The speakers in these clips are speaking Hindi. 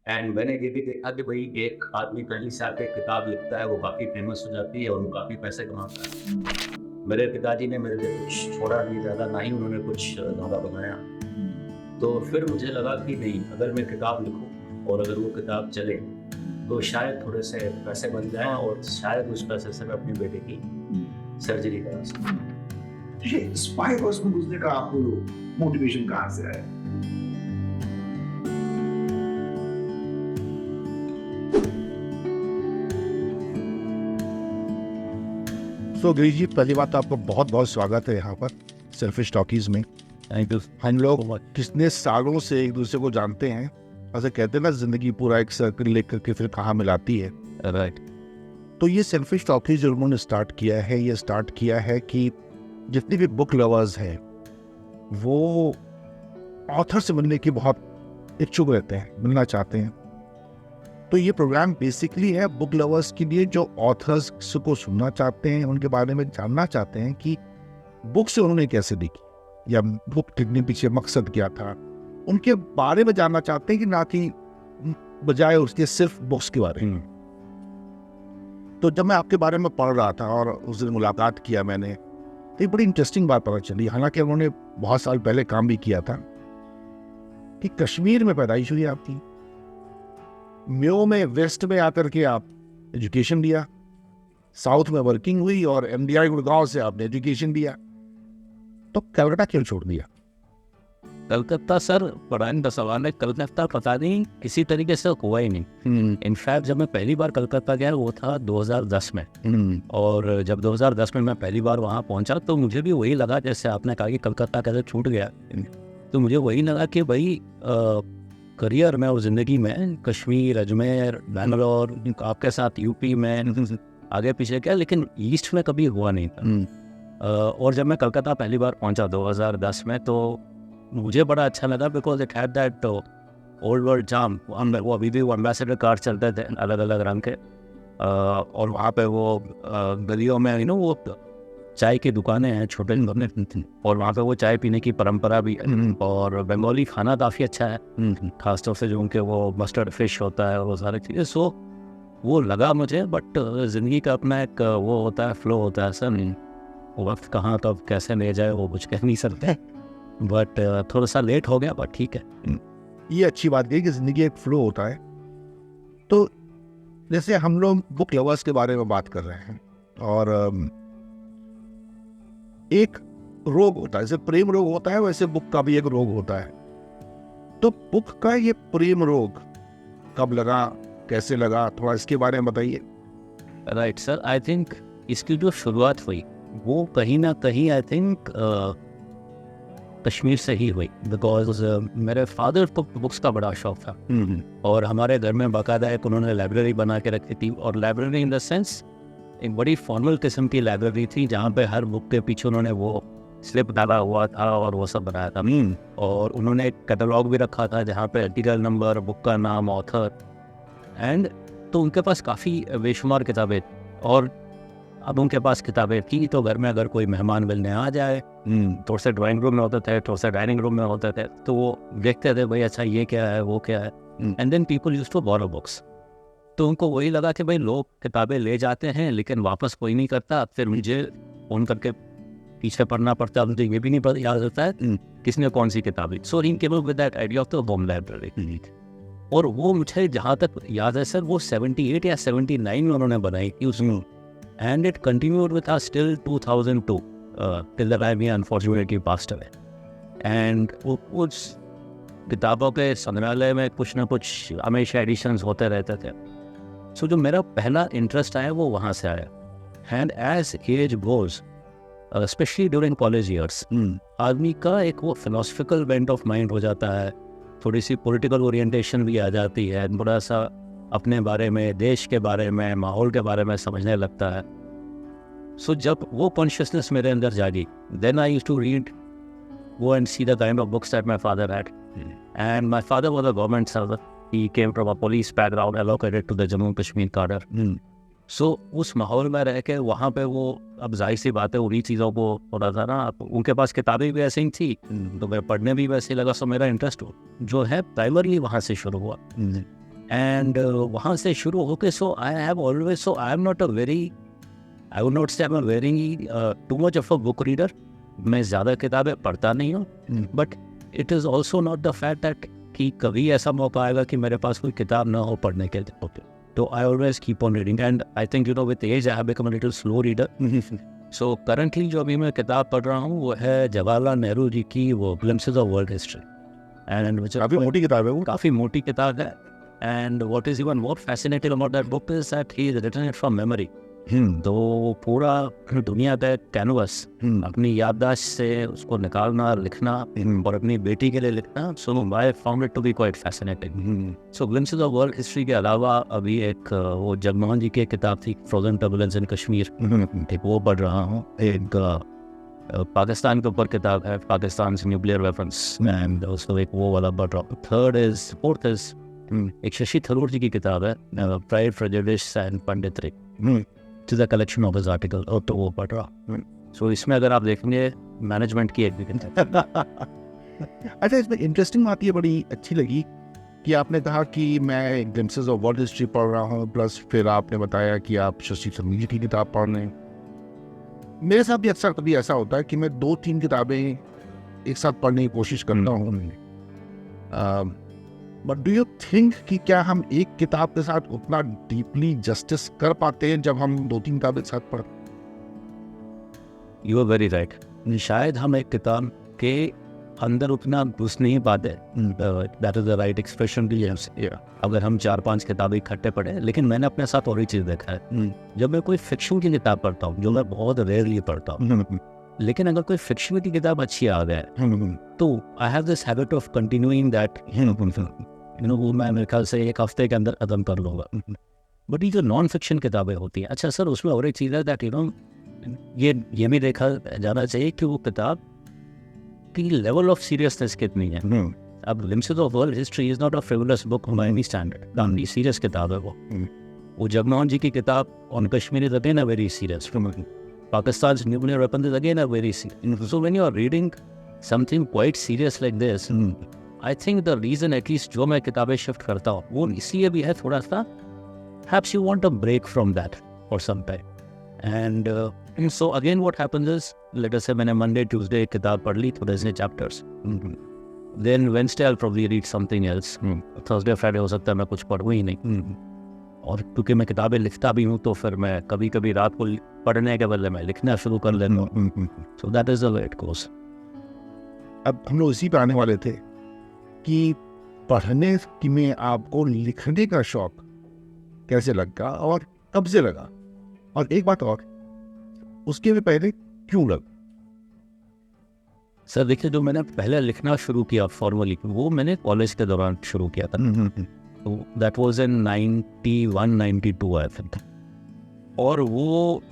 एंड मैंने ये भी देखा कि भाई एक आदमी पहली साल पे किताब लिखता है, वो काफ़ी फेमस हो जाती है और वो काफ़ी पैसे कमाता है। मेरे पिताजी ने मेरे लिए कुछ छोड़ा नहीं ज़्यादा, ना ही उन्होंने कुछ ज़्यादा बनाया। तो फिर मुझे लगा कि नहीं, अगर मैं किताब लिखूं और अगर वो किताब चले तो शायद थोड़े से पैसे बन जाएं और शायद उस पैसे से मैं अपनी बेटे की सर्जरी करा सकूं। ये स्पाई वर्स में घुसने का आपको मोटिवेशन कहाँ से आया? तो गिरीश जी, पहली बात तो आपको बहुत बहुत स्वागत है यहाँ पर सेल्फिश टॉकीज में। Thank you. हम लोग कितने सालों से एक दूसरे को जानते हैं, ऐसे कहते हैं ना, जिंदगी पूरा एक सर्कल लेकर के फिर कहाँ मिलाती है। राइट। तो ये सेल्फिश टॉकीज जो उन्होंने स्टार्ट किया है, ये स्टार्ट किया है कि जितने भी बुक लवर्स हैं वो ऑथर से मिलने की बहुत इच्छुक रहते हैं, मिलना चाहते हैं। तो ये प्रोग्राम बेसिकली है बुक लवर्स के लिए जो ऑथर्स को सुनना चाहते हैं, उनके बारे में जानना चाहते हैं कि बुक से उन्होंने कैसे लिखी या बुक लिखने पीछे मकसद क्या था, उनके बारे में जानना चाहते हैं कि ना कि बजाय उसके सिर्फ बुक्स के बारे में। तो जब मैं आपके बारे में पढ़ रहा था और उस दिन मुलाकात किया मैंने, तो एक बड़ी इंटरेस्टिंग बात पता चली। हालांकि उन्होंने बहुत साल पहले काम भी किया था कि कश्मीर में पैदाइश हुई आपकी, म्यो में वेस्ट में आकर के आप एजुकेशन लिया, साउथ में वर्किंग हुई और MDI गुड़गांव से आपने एजुकेशन लिया, तो कलकत्ता क्यों छोड़ दिया? कलकत्ता सर, पढ़ाने का सवाल है। कलकत्ता पता नहीं किसी तरीके से हुआ ही नहीं। इनफैक्ट जब मैं पहली बार कलकत्ता गया वो था 2010 में। और जब 2010 में मैं पहली बार वहाँ पहुँचा तो मुझे भी वही लगा, जैसे आपने कहा कि कलकत्ता कैसे छूट गया, तो मुझे वही लगा कि भाई करियर में और ज़िंदगी में कश्मीर, अजमेर, बैंगलोर, आपके साथ यूपी में आगे पीछे क्या, लेकिन ईस्ट में कभी हुआ नहीं था। और जब मैं कलकत्ता पहली बार पहुंचा 2010 में तो मुझे बड़ा अच्छा लगा, because it had that old world charm. वो अभी भी वो एम्बेसडर कार चलते थे अलग अलग रंग के, और वहाँ पे वो गलियों में वो चाय की दुकानें हैं छोटे छोटे, और वहाँ पे वो चाय पीने की परंपरा भी है। और बंगाली खाना काफ़ी अच्छा है, खासतौर से जो उनके वो मस्टर्ड फिश होता है और वो सारी चीज़ें। सो वो लगा मुझे, बट ज़िंदगी का अपना एक वो होता है, फ्लो होता है सर, वो वक्त कहाँ कब कैसे ले जाए वो कुछ कह नहीं सकते। बट थोड़ा सा लेट हो गया, बट ठीक है। ये अच्छी बात है कि जिंदगी एक फ्लो होता है। तो जैसे हम लोग बुक लवर्स के बारे में बात कर रहे हैं, और एक रोग होता है, जैसे प्रेम रोग होता है वैसे बुक का भी एक रोग होता है। तो बुक का ये प्रेम रोग कब लगा, कैसे लगा, थोड़ा इसके बारे में बताइए। राइट सर, आई थिंक इसकी जो शुरुआत हुई वो कहीं ना कहीं आई थिंक कश्मीर से ही हुई, बिकॉज मेरे फादर को बुक्स का बड़ा शौक था। और हमारे घर में बाकायदा एक उन्होंने लाइब्रेरी बना के रखी थी, और लाइब्रेरी इन द सेंस एक बड़ी फॉर्मल किस्म की लाइब्रेरी थी जहाँ पे हर बुक के पीछे उन्होंने वो स्लिप डाला हुआ था और वो सब बनाया था। और उन्होंने एक कैटलॉग भी रखा था जहाँ पे आर्टिकल नंबर, बुक का नाम, ऑथर, एंड तो उनके पास काफ़ी बेशुमार किताबें। और अब उनके पास किताबें थी तो घर में अगर कोई मेहमान मिलने आ जाए, थोड़े से ड्राइंग रूम में होते थे, थोड़े से डाइनिंग रूम में होते थे, तो वो देखते थे भाई अच्छा ये क्या है, वो क्या है, and then people used to borrow books. तो उनको वही लगा कि भाई लोग किताबें ले जाते हैं लेकिन वापस कोई नहीं करता, फिर मुझे फ़ोन करके पीछे पढ़ना पड़ता है, मुझे ये भी नहीं पता याद होता है किसने कौन सी किताबें। So he came up with that idea of the home library. और वो मुझे जहाँ तक याद है सर, वो 78 या 79 में उन्होंने बनाई थी उसमें, and it continued with us till 2002, till the time he unfortunately passed away. And उस किताबों के संग्रहालय में कुछ ना कुछ हमेशा एडिशंस होते रहते थे। सो जो मेरा पहला इंटरेस्ट आया वो वहाँ से आया। And as age goes, specially during college years, आदमी का एक वो फिलोसफिकल बेंट ऑफ माइंड हो जाता है, थोड़ी सी पॉलिटिकल ओरिएंटेशन भी आ जाती है, थोड़ा सा अपने बारे में, देश के बारे में, माहौल के बारे में समझने लगता है। सो जब वो कॉन्शियसनेस मेरे अंदर जागी, then I used to read, go and see the kind of books that my father had. And my father was a government servant. He came from a police background allocated to the Jammu and Kashmir cadre. So उस माहौल में रह के वहाँ पे वो, अब जाहिर सी बात है उन्हीं चीज़ों को थोड़ा सा ना, उनके पास किताबें भी ऐसे ही थी तो मैं पढ़ने भी वैसे ही लगा। सो मेरा इंटरेस्ट जो है प्राइमरली वहाँ से शुरू हुआ। एंड वहाँ से शुरू होके so I have always, so I am not a very, I would not say I am a very too much of a book reader. मैं ज़्यादा किताबें पढ़ता नहीं हूँ, but it is also not the fact that कि कभी ऐसा मौका आएगा कि मेरे पास कोई किताब ना हो पढ़ने के लिए. तो I always keep on reading and I think with age I have become a little slow reader. So currently जो अभी मैं किताब पढ़ रहा हूँ वो है जवाहरलाल नेहरू जी की वो glimpses of world history. And काफी मोटी किताब है वो. काफ़ी मोटी किताब है. And what is even more fascinating about that book is that he is written it from memory. तो पूरा दुनिया का कैनवस अपनी याददाश्त से उसको निकालना, लिखना और अपनी बेटी के लिए लिखना. So I found it to be quite fascinating. So glimpses of world history के अलावा अभी एक वो जगमोहन जी की किताब थी फ्रोजन टर्बुलेंस इन कश्मीर, एक वो पढ़ रहा हूँ. एक पाकिस्तान के ऊपर किताब है, पाकिस्तान न्यूक्लियर वेपन्स, एंड उसको एक वो वाला पढ़ रहा हूँ. फोर्थ इज एक शशि थरूर जी की किताब है pride, prejudice and punditry, is a collection of his article, और तो वो पढ़ रहा. सो इसमें अगर आप देखेंगे मैनेजमेंट की एक भी किताब. अच्छा, इसमें इंटरेस्टिंग बात ये बड़ी अच्छी लगी कि आपने कहा कि मैं ग्लिम्पसेस ऑफ वर्ल्ड हिस्ट्री पढ़ रहा हूँ, प्लस फिर आपने बताया कि आप शशि थरूर जी की किताब पढ़ रहे हैं. मेरे साथ भी अक्सर कभी ऐसा होता है कि मैं 2-3 किताबें एक साथ पढ़ने की कोशिश करता हूँ. बट डू यू थिंक कि क्या हम एक किताब के साथ उतना डीपली जस्टिस कर पाते हैं जब हम 2-3 किताबें एक साथ पढ़ते? You are very right. शायद हम एक किताब के अंदर उतना घुस नहीं पाते. That is the right expression. अगर हम 4-5 किताबें इकट्ठे पढ़े, लेकिन मैंने अपने साथ और ही चीज़ देखा है. जब मैं कोई फिक्शन की किताब पढ़ता हूँ, जो मैं बहुत रेयरली पढ़ता हूँ, लेकिन अगर कोई फिक्शन की किताब अच्छी आ गया तो I have this habit of continuing that. वो मैं मेरे ख्याल से एक हफ्ते के अंदर खत्म कर लूँगा. बट ये जो नॉन फिक्शन किताबें होती हैं, अच्छा सर, उसमें और एक चीज़ है दैट ये भी देखा जाना चाहिए कि वो किताब की लेवल ऑफ सीरियसनेस कितनी है. अब glimpses of world history is not a frivolous book by any standard. काफी सीरियस किताब है वो जगमोहन जी की किताब on Kashmir is again a very serious. Pakistan nuclear weapons is again a very serious. So when you are reading something quite serious like this, I think the reason at least जो मैं किताबें शिफ्ट करता हूँ वो इसलिए भी है थोड़ा सा, perhaps you want a break from that for some time. And so again what happens is, let us say मैंने Monday, Tuesday एक किताब पढ़ ली, थोड़े से chapters. Then Wednesday I'll probably read something else. Thursday, Friday हो सकता है मैं कुछ पढ़ूँ ही नहीं. और क्योंकि मैं किताबें लिखता भी हूँ तो फिर मैं कभी कभी रात को पढ़ने के बदले मैं लिखना शुरू कर लेता हूँ. So that is the way it goes. अब हम लोग इसी पे आने वाले थे कि पढ़ने की में आपको लिखने का शौक कैसे लगा और कब से लगा, और एक बात और, उसके भी पहले क्यों लगा? सर देखिए, जो मैंने पहले लिखना शुरू किया फॉर्मली, वो मैंने कॉलेज के दौरान शुरू किया था. तो that was in 91-92 I think. और वो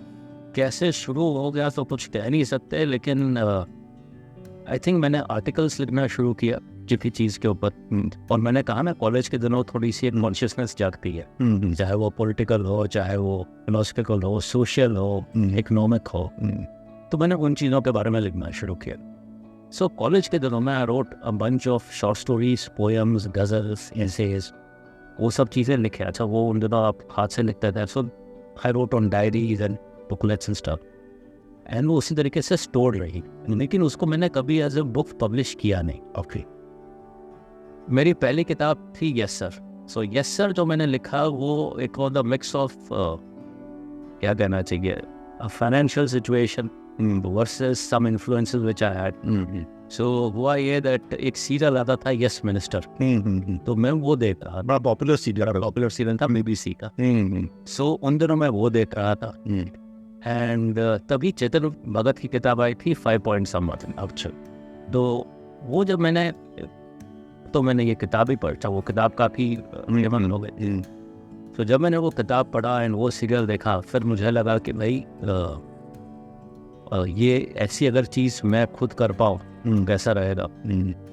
कैसे शुरू हो गया तो कुछ कह नहीं सकते, लेकिन आई थिंक मैंने आर्टिकल्स लिखना शुरू किया किसी चीज़ के ऊपर. और मैंने कहा ना, कॉलेज के दिनों थोड़ी सी एक कॉन्शियसनेस जागती है, चाहे वो पॉलिटिकल हो, चाहे वो फिलोसफिकल हो, सोशल हो, इकोनॉमिक हो. तो मैंने उन चीज़ों के बारे में लिखना शुरू किया. सो कॉलेज के दिनों में I wrote a bunch of short stories, poems, ghazals, essays, वो सब चीज़ें लिखे. अच्छा, वो उन दिनों आप हाथ से लिखते थे. So I wrote on diaries and booklets and stuff, and वो उसी तरीके से स्टोर रही. लेकिन उसको मैंने कभी एज ए बुक पब्लिश किया नहीं. ओके, मेरी पहली किताब थी yes sir. So yes sir जो मैंने लिखा वो एक ऑफ द मिक्स ऑफ क्या कहना चाहिए, a financial situation versus some influences which I had. So हुआ ये दैट एक सीरियल आता था यस मिनिस्टर, तो मैं वो देख रहा था. बड़ा पॉपुलर सीरियल था BBC का. सो उन दिनों मैं वो देख रहा था. एंड तभी चेतन भगत की किताब आई थी 5 Point Something. अच्छा, तो वो जब मैंने ये किताब ही पढ़ा, वो किताब काफ़ी फेमस हो गई. तो जब मैंने वो किताब पढ़ा एंड वो सीरियल देखा, फिर मुझे लगा कि भाई ये ऐसी अगर चीज़ मैं खुद कर पाऊँ कैसा रहेगा.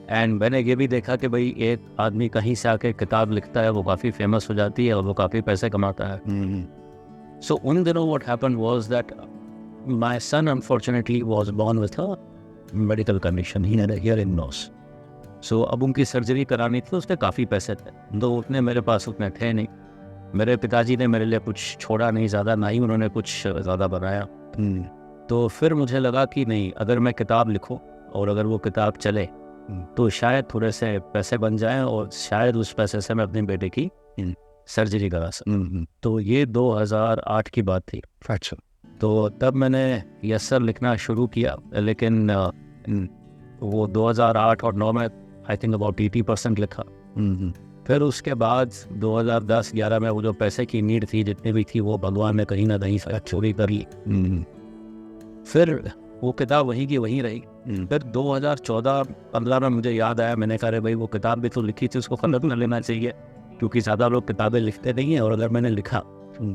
एंड मैंने ये भी देखा कि भाई एक आदमी कहीं से आके किताब लिखता है, वो काफ़ी फेमस हो जाती है और वो काफ़ी पैसे कमाता है. सो उन दिनों what happened was that my son unfortunately was born with a medical condition. He had a hearing loss. So अब उनकी सर्जरी करानी थी, उसके काफ़ी पैसे थे, तो उतने मेरे पास उतने थे नहीं। मेरे पिताजी ने मेरे लिए कुछ छोड़ा नहीं ज़्यादा, ना ही उन्होंने कुछ ज़्यादा बनाया। तो फिर मुझे लगा कि नहीं, अगर मैं किताब लिखूं और अगर वो किताब चले तो शायद थोड़े से पैसे बन जाएं और शायद उस पैसे से मैं अपने बेटे की सर्जरी करा सकूं। तो ये 2008 की बात थी। अच्छा। तो तब मैंने यस सर लिखना शुरू किया, लेकिन वो 2008 और 9 में आई थिंक अबाउट 80% लिखा। फिर उसके बाद 2010-11 में वो जो पैसे की नीड थी जितनी भी थी, वो भगवान ने कहीं ना कहीं से चोरी कर ली। फिर वो किताब वहीं की वहीं रही। फिर 2014-15 में मुझे याद आया, मैंने कहा भाई वो किताब भी तो लिखी थी, उसको खत्म कर लेना चाहिए, क्योंकि ज़्यादा लोग किताबें लिखते नहीं हैं, और अगर मैंने लिखा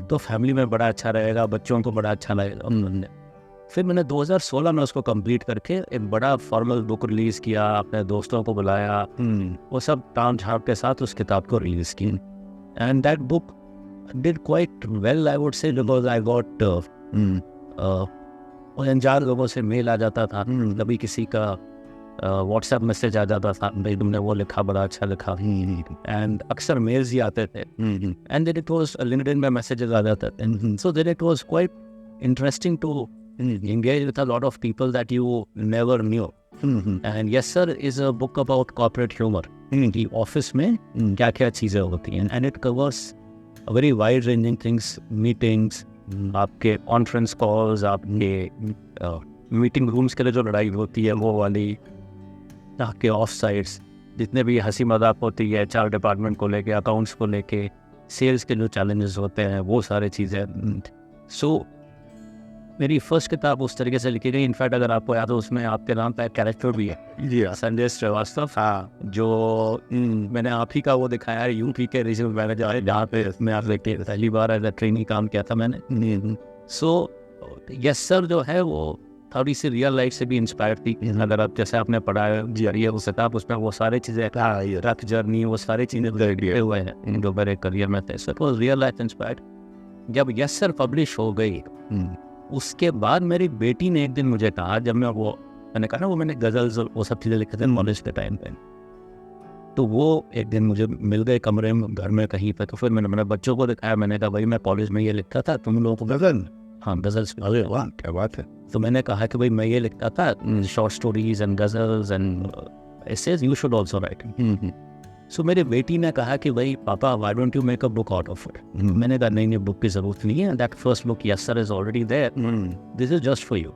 तो फैमिली में बड़ा अच्छा रहेगा, बच्चों को बड़ा अच्छा लगेगा। फिर मैंने 2016 में उसको कंप्लीट करके एक बड़ा फॉर्मल बुक रिलीज़ किया, अपने दोस्तों को बुलाया, वो सब ताम झाम के साथ उस किताब को रिलीज़ की। And that book did quite well, I would say, because I got अनजान लोगों से मेल आ जाता था, कभी किसी का व्हाट्सएप मैसेज आ जाता था, भाई तुमने वो लिखा, बड़ा अच्छा लिखा। एंड अक्सर मेल्स ही आते थे, and then it was LinkedIn में मैसेजेस आ जाते थे। So then it was quite interesting to engage with a lot of people that you never knew. And yes sir is a book about corporate humor, कि ऑफिस में क्या क्या चीज़ें होती हैं, and it covers a very wide ranging things, meetings, आपके कॉन्फ्रेंस कॉल्स, आपके मीटिंग रूम्स के लिए जो लड़ाई होती है वो वाली, आपके ऑफ साइट्स जितने भी हंसी मजाक होती है HR डिपार्टमेंट को लेके, अकाउंट्स को लेके, सेल्स के जो चैलेंजेस होते हैं, वो सारी चीज़ें। सो मेरी फर्स्ट किताब उस तरीके से लिखी गई। इनफैक्ट अगर आपको याद हो, उसमें आपके नाम पे एक कैरेक्टर भी है, संजय श्रीवास्तव, जो मैंने आप ही का वो दिखाया है, यूपी के रीजनल मैनेजर है, जहाँ पे मैं आप देखते पहली बार एज अ ट्रेनी काम किया था मैंने। सो यस सर जो है वो थोड़ी सी रियल लाइफ से भी इंस्पायर्ड थी। अगर आप जैसे आपने पढ़ा है वो किताब, उसमें वो सारी चीज़ें, ट्रक जर्नी, वो सारी चीज़ें लिखे हुए हैं जो मेरे करियर में थे। So it was real life inspired. जब यस सर पब्लिश हो गई, उसके बाद मेरी बेटी ने एक दिन मुझे कहा, जब मैंने कहा ना वो मैंने गज़ल्स और वो सब चीज़ें लिखे थे कॉलेज के टाइम पे, तो वो एक दिन मुझे मिल गए कमरे में, घर में कहीं पे। तो फिर मैंने बच्चों को दिखाया, मैंने कहा भाई मैं कॉलेज में ये लिखता था, तुम लोगों को गज़ल? हाँ, गज़ल्स। अरे वाह, क्या बात है। तो मैंने कहा कि भाई मैं ये लिखता था, short stories and ghazals and essays, you should also write. So मेरी बेटी ने कहा कि भाई पापा, why don't you make a book out of it. मैंने कहा नहीं, बुक की जरूरत नहीं है, that first book yes sir is already there, this is just for you.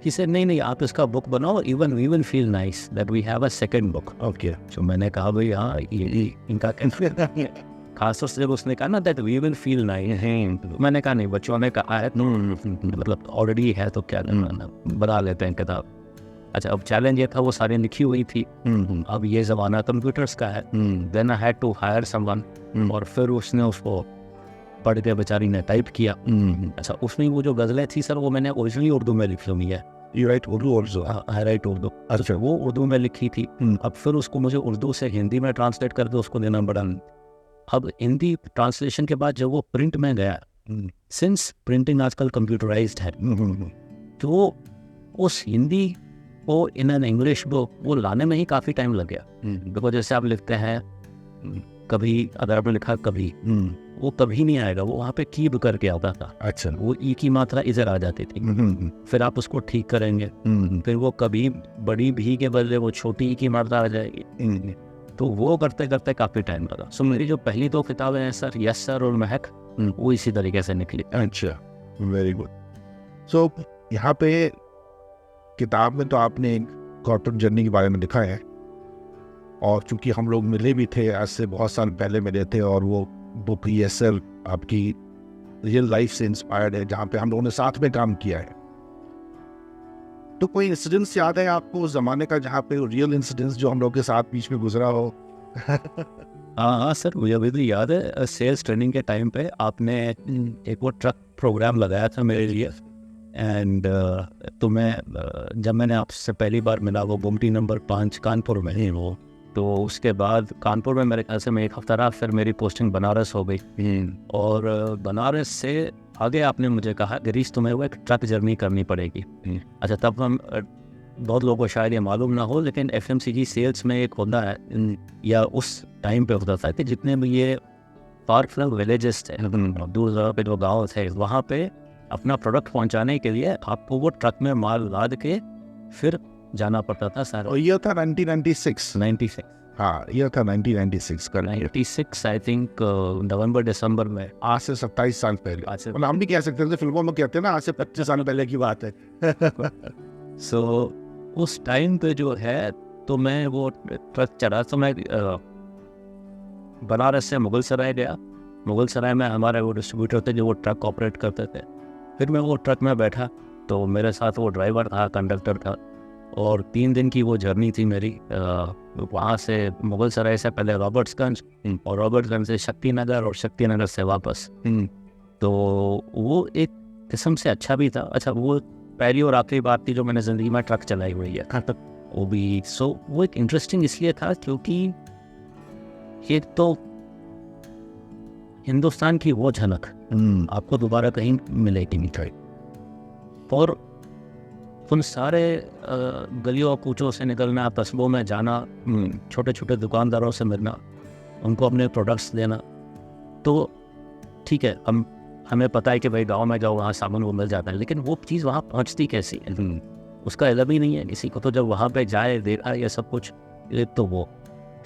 He said नहीं, आप इसका बुक बनाओ, even we will feel nice that we have a second book. Okay. सो मैंने कहा भाई हाँ, ये इनका खासतौर से जब उसने कहा ना that we will feel nice, मैंने कहा नहीं, बच्चों ने कहा है मतलब ऑलरेडी है तो क्या करना, बना लेते हैं किताब। अच्छा, अब चैलेंज ये था, वो सारी लिखी हुई थी, अब ये ज़माना कंप्यूटर्स का है, then I had to hire someone, और फिर उसने उसको पढ़ के बेचारी ने टाइप किया। अच्छा, उसमें वो जो गज़लें थी सर, वो मैंने ओरिजिनली उर्दू में लिखी हुई है। You right Urdu also? I right Urdu. अच्छा, वो उर्दू में लिखी थी, अब फिर उसको मुझे उर्दू से हिंदी में ट्रांसलेट करके उसको देना पड़ा। अब हिंदी ट्रांसलेशन के बाद जब वो प्रिंट में गया, सिंस प्रिंटिंग आजकल कंप्यूटराइज्ड है, तो उस हिंदी वो इन एन इंग्लिश बुक वो लाने में ही काफ़ी टाइम लग गया। बिकॉज जैसे आप लिखते हैं, कभी अगर आपने लिखा कभी, वो कभी नहीं आएगा, वो वहाँ पे कीब करके आता था। अच्छा। वो ई की मात्रा इधर आ जाती थी, फिर आप उसको ठीक करेंगे, फिर वो कभी बड़ी भी के बदले वो छोटी ई की मात्रा आ जाएगी, तो वो करते करते काफ़ी टाइम लगा। सो मेरी जो पहली 2 किताबें हैं सर, यस सर और महक, वो इसी तरीके से निकली। अच्छा, वेरी गुड। सो यहाँ पे किताब में तो आपने एक कॉर्पोरेट जर्नी के बारे में लिखा है, और चूंकि हम लोग मिले भी थे, आज से बहुत साल पहले मिले थे, और वो बुक यस सर आपकी रियल लाइफ से इंस्पायर्ड है, जहाँ पे हम लोगों ने साथ में काम किया है। तो कोई इंसिडेंस याद है आपको उस जमाने का, जहाँ पे रियल इंसिडेंस जो हम लोग के साथ बीच में गुजरा हो? हाँ सर, मुझे अभी भी याद है, सेल्स ट्रेनिंग के टाइम पे आपने एक वो ट्रक प्रोग्राम लगाया था मेरे लिए, एंड तो मैं जब मैंने आपसे पहली बार मिला, वो गुमटी नंबर 5 कानपुर में ही वो, तो उसके बाद कानपुर में मेरे ख्याल से मैं 1 हफ्ता रहा, फिर मेरी पोस्टिंग बनारस हो गई, और बनारस से आगे आपने मुझे कहा गिरीश तुम्हें वो एक ट्रक जर्नी करनी पड़ेगी। अच्छा, तब हम बहुत लोगों को शायद ये मालूम ना हो, लेकिन FMCG सेल्स में एक होता है या उस टाइम पे होता था कि जितने भी ये फार फ्लंग विलेजेस थे, दूर दराज पे जो गाँव थे, वहाँ पे अपना प्रोडक्ट पहुँचाने के लिए आपको वो ट्रक में माल लाद के फिर जाना पड़ता था सारा। और ये था 1996। हाँ, ये था 1996 का। 96 आई थिंक नवंबर दिसंबर में। आज से 27 साल पहले। आज से हम भी कह सकते थे, फिल्मों में कहते हैं ना, आज से 25 साल पहले की बात है। सो उस टाइम पे जो है, तो मैं वो ट्रक चढ़ा, तो मैं बनारस से मुगल सराय गया। मुगल सराय में हमारे वो डिस्ट्रीब्यूटर थे जो वो ट्रक ऑपरेट करते थे। फिर मैं वो ट्रक में बैठा, तो मेरे साथ वो ड्राइवर था, कंडक्टर था, और 3 दिन की वो जर्नी थी मेरी। वहाँ से मुगल सराय से पहले रॉबर्ट्सगंज, और रॉबर्ट्सगंज से शक्तिनगर, और शक्तिनगर से वापस। तो वो एक किस्म से अच्छा भी था। अच्छा, वो पहली और आखिरी बात थी जो मैंने ज़िंदगी में ट्रक चलाई हुई है वो भी। सो वो एक इंटरेस्टिंग इसलिए था क्योंकि ये तो हिंदुस्तान की वो झलक आपको दोबारा कहीं मिलेगी नहीं। और उन सारे गलियों और कूचों से निकलना, कस्बों में जाना, छोटे छोटे दुकानदारों से मिलना, उनको अपने प्रोडक्ट्स देना। तो ठीक है, हमें पता है कि भाई गांव में जाओ, वहाँ सामान वो मिल जाता है, लेकिन वो चीज़ वहाँ पहुँचती कैसी है उसका इल्म ही नहीं है किसी को। तो जब वहाँ पे जाए, देखा ये सब कुछ, तो वो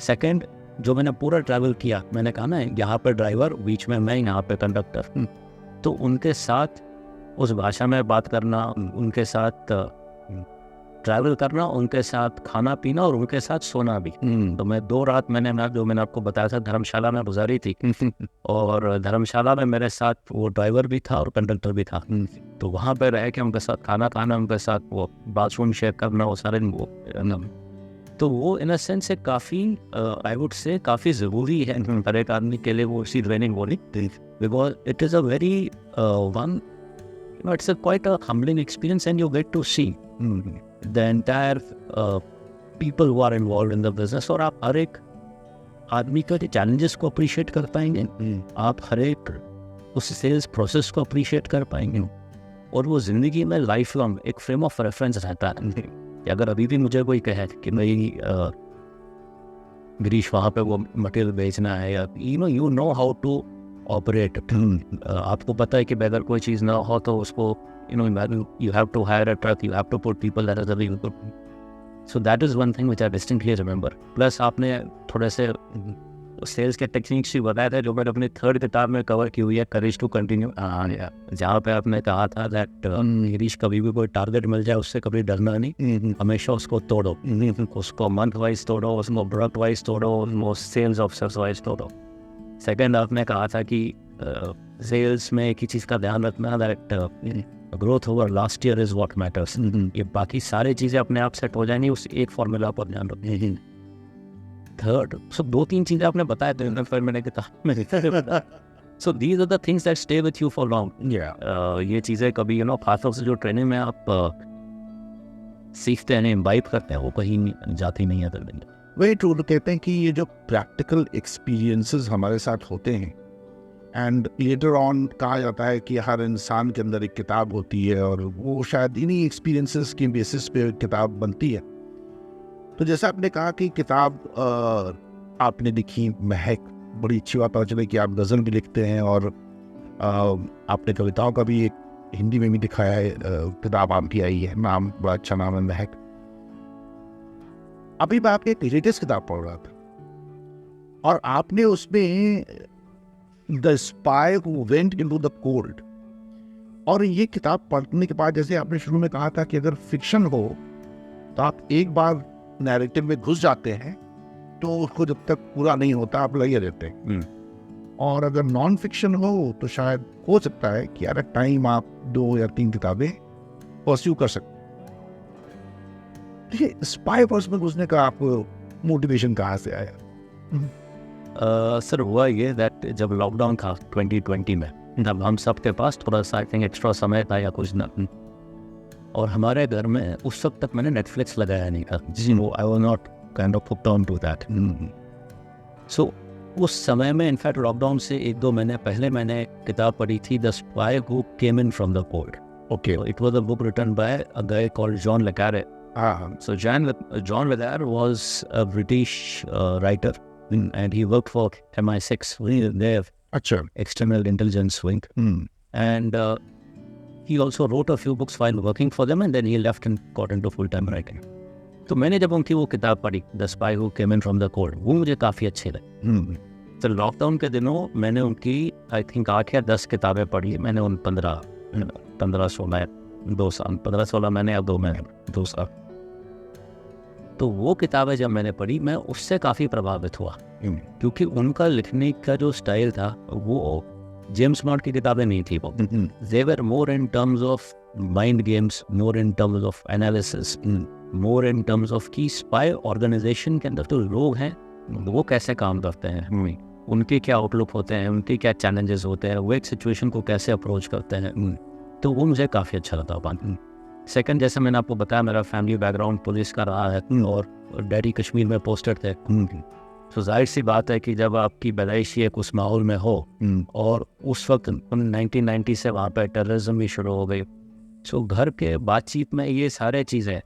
सेकंड जो मैंने पूरा ट्रैवल किया, मैंने कहा ना, यहाँ पे ड्राइवर, बीच में मैं, यहाँ पे कंडक्टर, तो उनके साथ उस भाषा में बात करना, उनके साथ ट्रैवल करना, उनके साथ खाना पीना, और उनके साथ सोना भी। तो मैं 2 रात मैंने आपको बताया था धर्मशाला में गुजारी थी। और धर्मशाला में मेरे साथ वो ड्राइवर भी था और कंडक्टर भी था। तो वहाँ पे रह के उनके साथ खाना खाना, उनके साथ वो बाथरूम शेयर करना, वो सारे वो। तो वो इन अ सेंस से काफ़ी आई वुड से काफ़ी ज़रूरी है हर एक आदमी के लिए वो उसी ट्रेनिंग होनी, because it is a very one, it's quite a humbling experience, and you get to see the entire people who are involved in the business. और आप हर एक आदमी का चैलेंजेस को अप्रिशिएट कर पाएंगे, आप हर एक उस सेल्स प्रोसेस को अप्रिशिएट कर पाएंगे, और वो ज़िंदगी में लाइफ लॉन्ग एक फ्रेम ऑफ रेफरेंस रहता है कि अगर अभी भी मुझे कोई कहे कि भाई गिरीश वहाँ पे वो मटेरियल बेचना है, या you know how to operate, आपको पता है कि अगर कोई चीज़ ना हो तो उसको you have to hire a truck, you have to put people that are available. So that is one thing which I distinctly remember. Plus आपने थोड़े से सेल्स के टेक्निक्स भी बताए थे जो मैंने अपनी 3rd किताब में कवर की हुई है, करेज टू कंटिन्यू, जहाँ पे आपने कहा था दैट गिरीश कभी भी कोई टारगेट मिल जाए उससे कभी डरना नहीं, हमेशा उसको तोड़ो, उसको मंथ वाइज तोड़ो, उसको प्रोडक्ट वाइज तोड़ो, उसको सेल्स ऑफिसर्स वाइज तोड़ो। सेकेंड आपने कहा था कि सेल्स में एक ही चीज़ का ध्यान रखना, that growth over last year is what matters. ये बाकी सारी चीज़ें अपने आप सेट हो जाएंगी, उस एक फॉर्मूला पर ध्यान रखें। थर्ड, सब 2-3 चीज़ें आपने बताया तो फिर मैंने कहा so these are the things that stay with you for long. ये चीज़ें कभी खासतौर से जो ट्रेनिंग में आप सीखते हैं, इम्बाइब करते हैं, वो कहीं जाती नहीं है। वही ट्रू, कहते हैं कि ये जो प्रैक्टिकल एक्सपीरियंसेस हमारे साथ होते हैं, एंड लेटर ऑन कहा जाता है कि हर इंसान के अंदर एक किताब होती है, और वो शायद इन्हीं एक्सपीरियंसेस के बेसिस पे किताब बनती है। तो जैसा आपने कहा कि किताब आपने लिखी महक, बड़ी अच्छी बात पता चली कि आप गज़ल भी लिखते हैं, और आपने कविताओं का भी एक हिंदी में भी दिखाया है, किताब आपकी आई है, नाम बड़ा अच्छा नाम है, महक। अभी मैं आपकी एक लेटेस्ट किताब पढ़ रहा था, और आपने उसमें the spy who went into the cold, और ये किताब पढ़ने के बाद जैसे आपने शुरू में कहा था कि अगर फिक्शन हो तो आप एक बार नैरेटिव में घुस जाते हैं तो उसको जब तक पूरा नहीं होता आप लगे रहते हैं, और अगर नॉन फिक्शन हो तो शायद हो सकता है कि यार टाइम आप 2 या 3 किताबें परस्यू कर सकते। ये स्पाई वर्स में घुसने का आपको मोटिवेशन कहाँ से आया? सर हुआ ये दैट जब लॉकडाउन था 2020 में, तब हम सब के पास थोड़ा सा आई थिंक एक्स्ट्रा समय था या कुछ ना, और हमारे घर में उस वक्त तक मैंने नेटफ्लिक्स लगाया नहीं था, I was not kind of hooked on to that. So उस समय में इनफैक्ट लॉकडाउन से 1-2 महीने पहले मैंने किताब पढ़ी थी, the spy who came in from the cold. It was a book written by a guy called John le Carre, So John Vedder was a British writer, and he worked for MI6, their external intelligence wing. And he also wrote a few books while working for them, and then he left and got into full-time writing. तो मैंने जब उनकी वो किताब पढ़ी, The Spy Who Came In From The Cold, वो मुझे काफ़ी अच्छी लगी. तो लॉकडाउन के दिनों मैंने उनकी आई थिंक 8 या 10 किताबें पढ़ी. मैंने उन 15-16 2 साल 15-16 महीने या 2 महीने 2 साल. तो वो किताबें जब मैंने पढ़ी, मैं उससे काफ़ी प्रभावित हुआ, क्योंकि उनका लिखने का जो स्टाइल था वो जेम्स बॉन्ड की किताबें नहीं थी. वो they were more in terms of mind games, more in terms of analysis, more in terms of की स्पाई ऑर्गेनाइजेशन के अंदर जो लोग हैं वो कैसे काम करते हैं, उनके क्या आउटलुक होते हैं, उनके क्या चैलेंजेस होते हैं, वो एक सिचुएशन को कैसे अप्रोच करते हैं. तो वो मुझे काफ़ी अच्छा लगा. सेकंड, जैसे मैंने आपको बताया, मेरा फैमिली बैकग्राउंड पुलिस का रहा है और डैडी कश्मीर में पोस्टेड थे. तो जाहिर सी बात है कि जब आपकी पैदाइश एक उस माहौल में हो, और उस वक्त 1990 से वहाँ पर टेररिज्म भी शुरू हो गई. सो घर के बातचीत में ये सारे चीज़ें,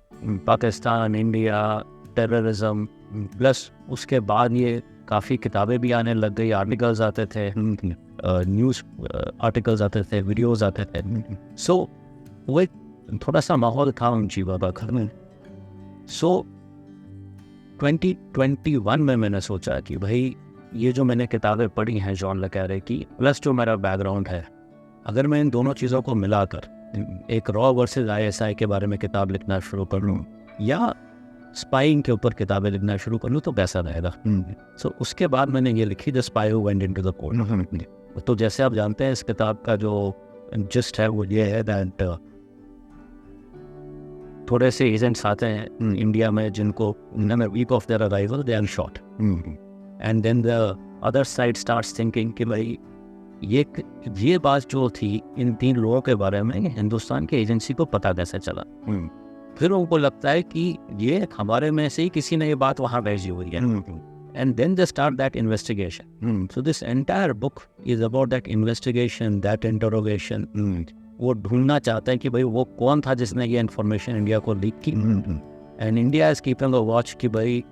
पाकिस्तान, इंडिया, टेररिज्म, प्लस उसके बाद ये काफ़ी किताबें भी आने लग गई, आर्टिकल्स आते थे, न्यूज़ आर्टिकल्स आते थे, वीडियोस आते थे. सो वो एक थोड़ा सा माहौल था उन चीज़ों का घर में. सो 2021 में मैंने सोचा कि भाई ये जो मैंने किताबें पढ़ी हैं जॉन ले कैरे की, प्लस जो मेरा बैकग्राउंड है, अगर मैं इन दोनों चीज़ों को मिलाकर एक रॉ वर्सेस ISI के बारे में किताब लिखना शुरू कर लूँ, या स्पाइंग के ऊपर किताबें लिखना शुरू कर लूँ, तो कैसा रहेगा. सो उसके बाद मैंने ये लिखी, the spy who went into the cold. तो जैसे आप जानते हैं, इस किताब का जो जिस्ट है वो ये है दैट थोड़े से एजेंट्स आते हैं इंडिया में जिनको in a week of their arrival they are shot, and then the other side starts thinking कि भाई ये बात जो थी इन 3 लोगों के बारे में हिंदुस्तान के एजेंसी को पता कैसे चला. फिर उनको लगता है कि ये हमारे में से ही किसी ने ये बात वहाँ भेजी हुई है, and then they start that investigation. So this entire book is about that investigation, that interrogation. वो ढूंढना चाहते हैं कि भाई वो कौन था जिसने ये इन्फॉर्मेशन इंडिया को लीक की, and India is keeping a watch कि भाई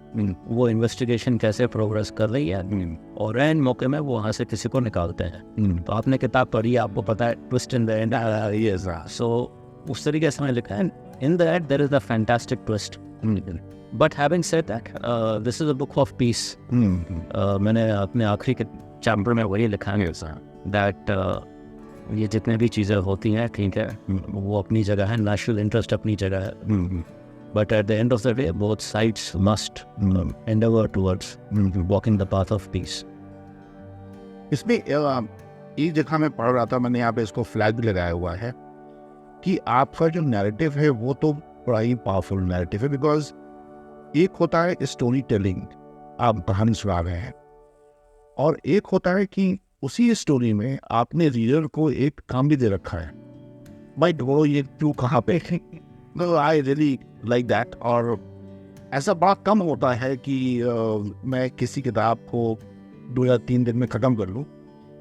वो इन्वेस्टिगेशन कैसे प्रोग्रेस कर रही है, और एंड मौके में वो वहाँ से किसी को निकालते हैं. तो आपने किताब पढ़ी, आपको पता है twist in the end. So उस तरीके से मैं लिखा है, in the end there is a fantastic twist. But having said that, this is a book of peace. मैंने अपने आखिरी के चैप्टर में वही लिखा है दैट ये जितने भी चीज़ें होती हैं, ठीक है, वो अपनी जगह है, नेशनल इंटरेस्ट अपनी जगह है, but at the end of the day both sides must Endeavour towards walking the path of peace. इसमें एक जगह मैं पढ़ रहा था, मैंने यहाँ पे इसको फ्लैग भी लगाया हुआ है कि आपका जो नैरेटिव है वो तो बड़ा ही पावरफुल नैरेटिव है, बिकॉज एक होता है स्टोरी टेलिंग, आप कहानी सुना रहे हैं, और एक होता है कि उसी स्टोरी में आपने रीडर को एक काम भी दे रखा है, भाई ढूंढो ये क्यों कहाँ पे. I really like that. और ऐसा बड़ा कम होता है कि मैं किसी किताब को 2 या 3 दिन में ख़त्म कर लूँ,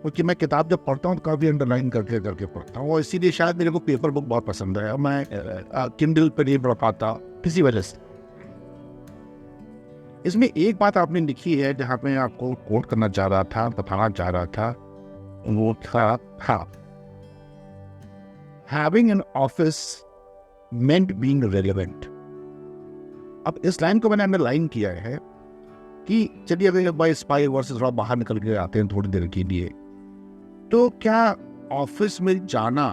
क्योंकि मैं किताब जब पढ़ता हूँ तो काफ़ी अंडरलाइन करके पढ़ता हूँ, और इसीलिए शायद मेरे को पेपर बुक बहुत पसंद है, और मैं किंडल पर नहीं पढ़ पाता किसी वजह से. इसमें एक बात आपने लिखी है जहाँ पे आपको कोट करना चाह रहा था, बताना चाह रहा था, वो था having an office meant being relevant. अब इस लाइन को मैंने अंडरलाइन किया है कि चलिए अगर भाई स्पाई वर्सेस थोड़ा बाहर निकल के आते हैं थोड़ी देर के लिए, तो क्या ऑफिस में जाना,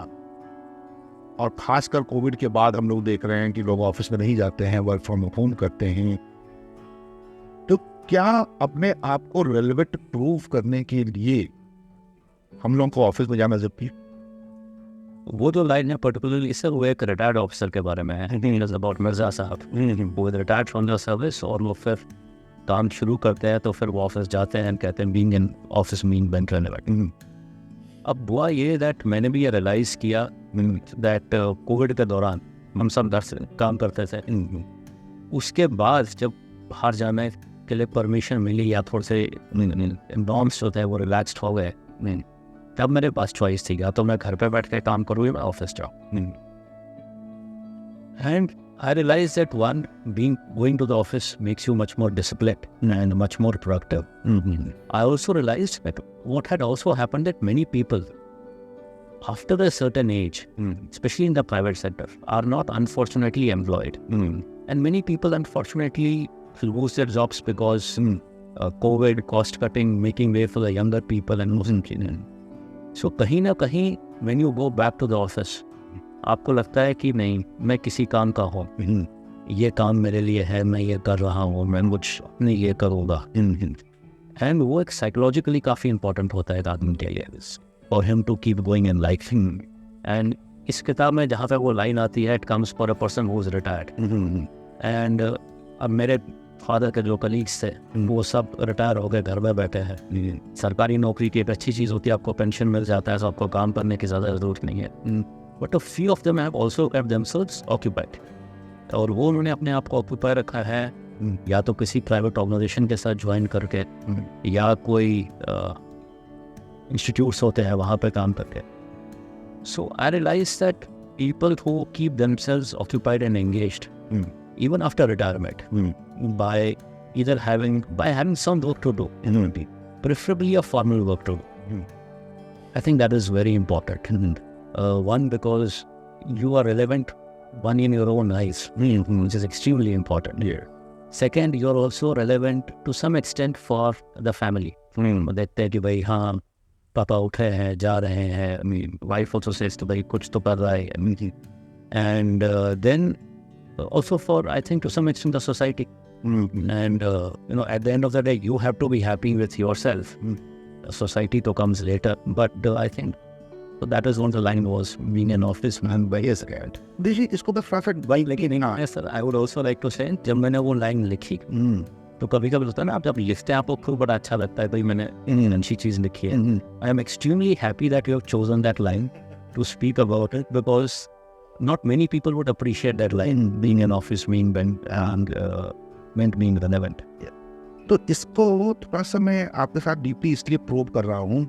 और खासकर कोविड के बाद हम लोग देख रहे हैं कि लोग ऑफिस में नहीं जाते हैं, वर्क फ्रॉम होम करते हैं, तो क्या अपने आप को रेलेवेंट प्रूव करने के लिए हम लोगों को ऑफिस में जाना जरूरी है? वो जो लाइन है पर्टिकुलरली इससे वो एक रिटायर्ड ऑफिसर के बारे में है, अबाउट मिर्जा साहब. वो रिटायर्ड फ्रॉम द सर्विस, और वो फिर काम शुरू करते हैं, तो फिर वो ऑफिस जाते हैं, कहते हैं being in office mean bent relevant. अब हुआ ये दैट मैंने भी ये रियलाइज़ किया दैट कोविड के दौरान हम सब घर से काम करते थे. उसके बाद जब बाहर जाने के लिए परमिशन मिली, या थोड़े से नॉर्म्स जो थे वो रिलैक्स्ड हो गए, तब मेरे पास चॉइस थी, या तो मैं घर पे बैठ के काम करूँ या मैं ऑफिस जाऊँ. And I realized that going to the office makes you much more disciplined and much more productive. I also realized that what had also happened that many people, after a certain age, especially in the private sector, are not unfortunately employed. And many people unfortunately lose their jobs because COVID, cost cutting, making way for the younger people and losing. So कहीं ना कहीं when you go back to the office, आपको लगता है कि नहीं, मैं किसी काम का हूँ, ये काम मेरे लिए है, मैं ये कर रहा हूँ, मैं कुछ अपने ये करूँगा. एंड वो एक साइकोलॉजिकली काफ़ी इंपॉर्टेंट होता है आदमी के लिए, for him to keep going in life. And इस किताब में जहाँ पे वो लाइन आती है, it comes for a person who is retired. And अब मेरे फादर के जो कलीग्स थे वो सब रिटायर हो गए, घर में बैठे हैं. सरकारी नौकरी की एक अच्छी चीज़ होती है, आपको पेंशन मिल जाता है, so आपको काम करने की ज़्यादा ज़रूरत नहीं है. But a few of them have also kept themselves occupied. और वो उन्होंने अपने आप को ऑक्यूपाई रखा है या तो किसी प्राइवेट ऑर्गेनाइजेशन के साथ ज्वाइन करके या कोई इंस्टीट्यूट्स होते हैं वहाँ पे काम करके. So I realize that people who keep themselves occupied and engaged even after retirement, by having some work to do, preferably a formal work to do. I think that is very important. One, because you are relevant, one in your own eyes, which is extremely important. Second, you are also relevant to some extent for the family. देखते हैं कि भाई हाँ पापा उठे हैं, जा रहे हैं. Wife also says तो भाई कुछ तो कर रहा है. And then also for, I think, to some extent the society. And at the end of the day you have to be happy with yourself. Society to comes later, but I think so that is one of the line was being an office man by his hand. देखिए इसको मैं फटाफट भाई लेकिन नहीं. Yes sir, I would also like to say, जब मैंने वो लाइन लिखी तो कभी कभी होता है ना, आप जब लिखते हैं आपको खुद बड़ा अच्छा लगता है भाई मैंने अच्छी चीज़ लिखी है. I am extremely happy that you have chosen that line to speak about it, because not many people would appreciate that line, being an office being meant being relevant. तो इसको थोड़ा सा मैं आपके साथ डीपली इसलिए प्रोब कर रहा हूँ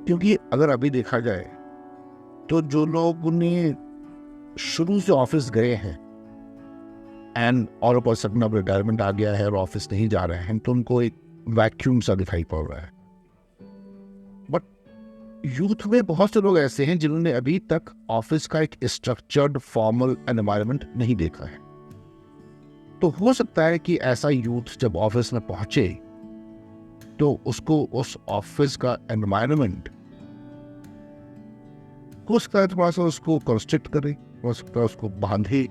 क्योंकि अगर अभी देखा जाए तो जो लोग उन्हें शुरू से ऑफिस गए हैं एंड और ऊपर सडन अब रिटायरमेंट आ गया है और ऑफिस नहीं जा रहे हैं, तो उनको एक वैक्यूम सा दिखाई पड़ रहा है. बट यूथ में बहुत से लोग ऐसे हैं जिन्होंने अभी तक ऑफिस का एक स्ट्रक्चर्ड फॉर्मल एनवायरनमेंट नहीं देखा है. तो हो सकता है कि ऐसा यूथ जब ऑफिस में पहुंचे तो उसको उस ऑफिस का एनवायरनमेंट हो सकता है थोड़ा सा उसको कंस्ट्रिक्ट करे, हो सकता है उसको बांधे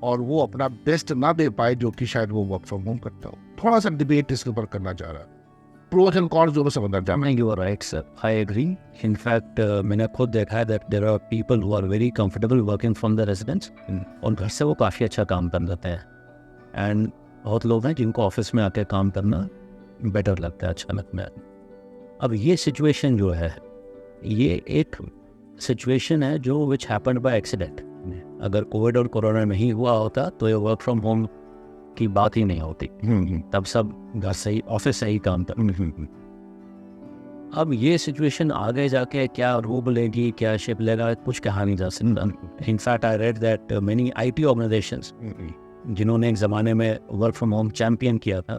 और वो अपना बेस्ट ना दे पाए, जो कि शायद वो वर्क फ्रॉम होम करता हो. थोड़ा सा डिबेट इसके ऊपर करना चाह रहा है. Pros and cons जो समझना चाहता हूँ. You are right, sir. I agree. In fact, मैंने खुद देखा है that there are people who are very comfortable working from the residence. और घर से वो काफ़ी अच्छा काम कर लेते हैं. And बहुत लोग हैं जिनको ऑफिस में आके काम करना बेटर लगता है, अच्छा लगता है. अब ये सिचुएशन जो है, ये एक सिचुएशन है जो which happened by accident. अगर कोविड और कोरोना नहीं हुआ होता तो ये वर्क फ्रॉम होम की बात ही नहीं होती. तब सब घर से ही, ऑफिस से ही काम करते. अब ये सिचुएशन आगे जाके क्या रूप लेगी, क्या शेप लेगा, कुछ कहा नहीं जा सकता. In fact I read that many IT organisations जिन्होंने एक ज़माने में वर्क फ्रॉम होम चैंपियन किया था,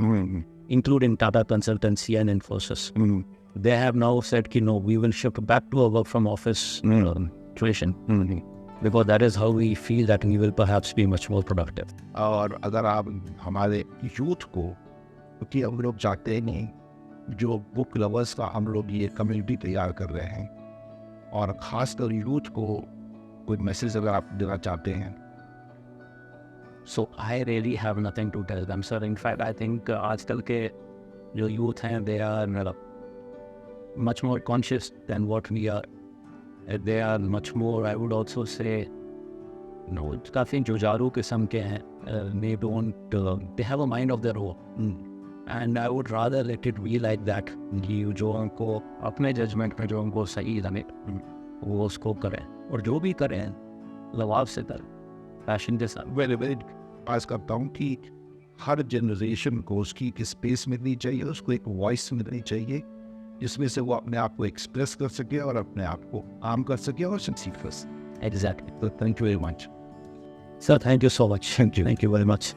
including Tata Consultancy and Infosys, they have now said कि no, we will shift back to a work from office situation, because that is how we feel that we will perhaps be much more productive. और अगर आप हमारे यूथ को, क्योंकि हम लोग चाहते हैं नहीं, जो बुक लवर्स का हम लोग ये कम्युनिटी तैयार कर रहे हैं, और ख़ासकर यूथ को कोई मैसेज अगर आप देना चाहते हैं. So I really have nothing to tell them, sir. In fact, I think आजकल के जो यूथ हैं, they are much more conscious than what we are. They are much more, I would also say, काफ़ी जुझारू किस्म के हैं. They have a mind of their own. And I would rather let it be like that, कि जो उनको अपने जजमेंट में जो उनको सही लगे वो उसको करें, और जो भी करें लवाब से करें, पैशन के साथ. वेरी पास करता हूँ कि हर जनरेशन को उसकी एक स्पेस मिलनी चाहिए, उसको एक वॉइस मिलनी चाहिए जिसमें से वो अपने आप को एक्सप्रेस कर सके और अपने आप को आम कर सके और सक्सीड कर सके. Exactly. तो thank you very much. Sir, thank you so much. Thank you. Thank you very much.